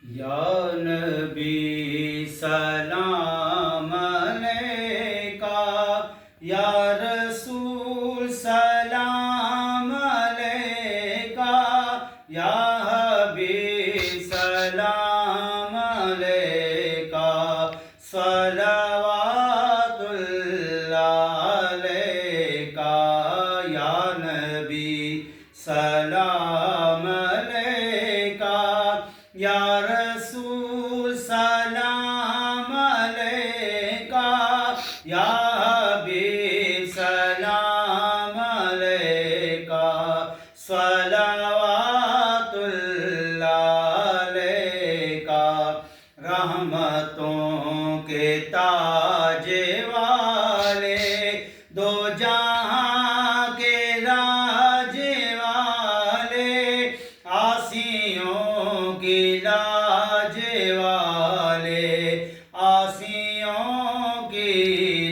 یا نبی سلام علیکہ، یا رسول سلام علیکہ، یا حبیب سلام علیکہ، صلوات اللہ علیکہ، یا نبی سلام علیکہ، یا رسول سلام علیکہ، یا حبیب سلام علیکہ، صلوات اللہ علیکہ، رحمتوں کے تاج والے، دو جہاں کے راج والے، آسیوں کی لاج والے، آسیوں کی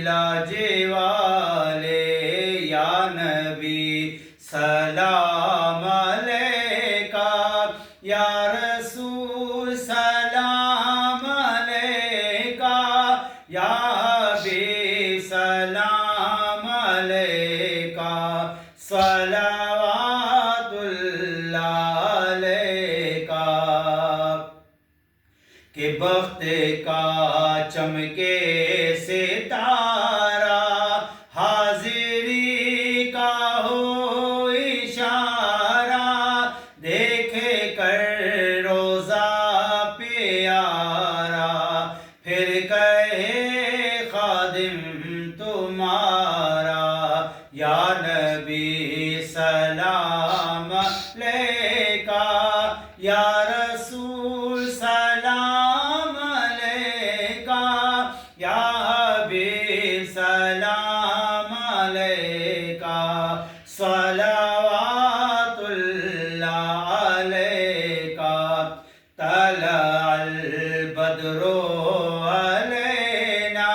لاج والے، یا نبی سلام علیکہ، یا رسول سلام علیکہ، یا حبیب سلام علیکہ، صلوات اللہ علیکہ، کہ بخت کا چمکے ستارہ، حاضری کا ہو اشارہ، دیکھے کر روزہ پیارا، پھر کہے خادم تمہارا، یا نبی سلام علیکہ، یا رسول سلام علیکہ، یا حبیب سلام علیکہ، صلوات اللہ علیکہ، طلع البدر علینا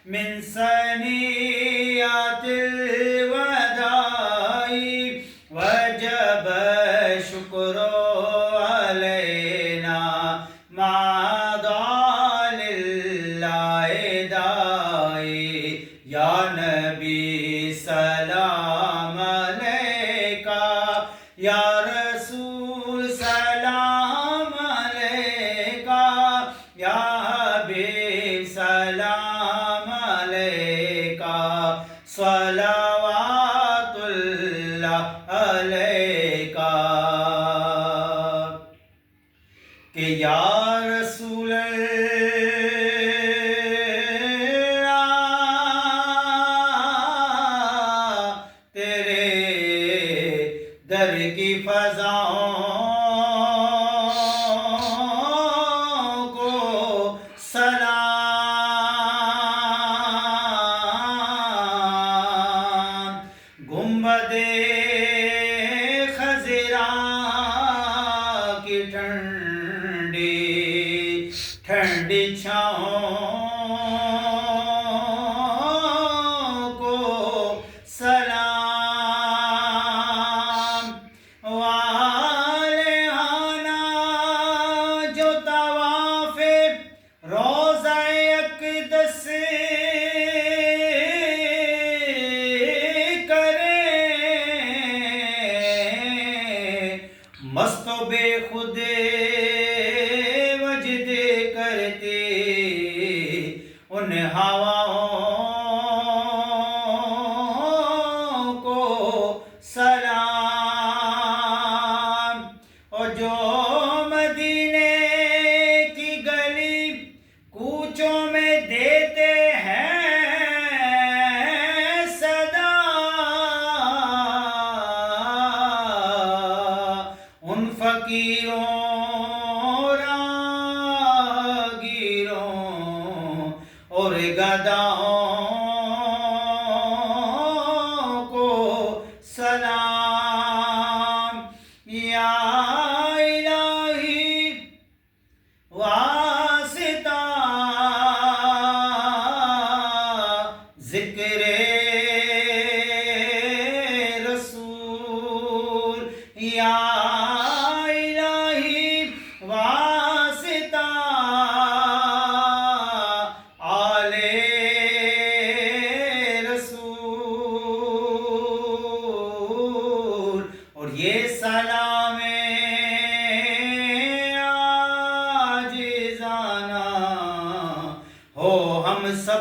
من ثنیات الوداع، وجب الشکر علینا مع دعاء للہ داعی، یا نبی سلام علیکہ، یا رسول سلام علیکہ، یا حبیب سلام علیکہ، صلوات اللہ علیکہ، کہ یا رسول اللہ، تیرے در کی فضاؤں کو سلام، گنبد خضرا کی ٹھنڈی ٹھنڈی چھاؤں کو سلام، والہانہ جو طواف روضہ اقدس کریں، مست و بے خود وجد کرتے ان ہواؤں کو سلام، اور جو مدینے کی گلی کوچوں میں دیتے ہیں صدا، ان فقیروں راگیروں اور گداؤں کو سلام، یا الہی واسطہ ذکر رسول، یا الہی واسطہ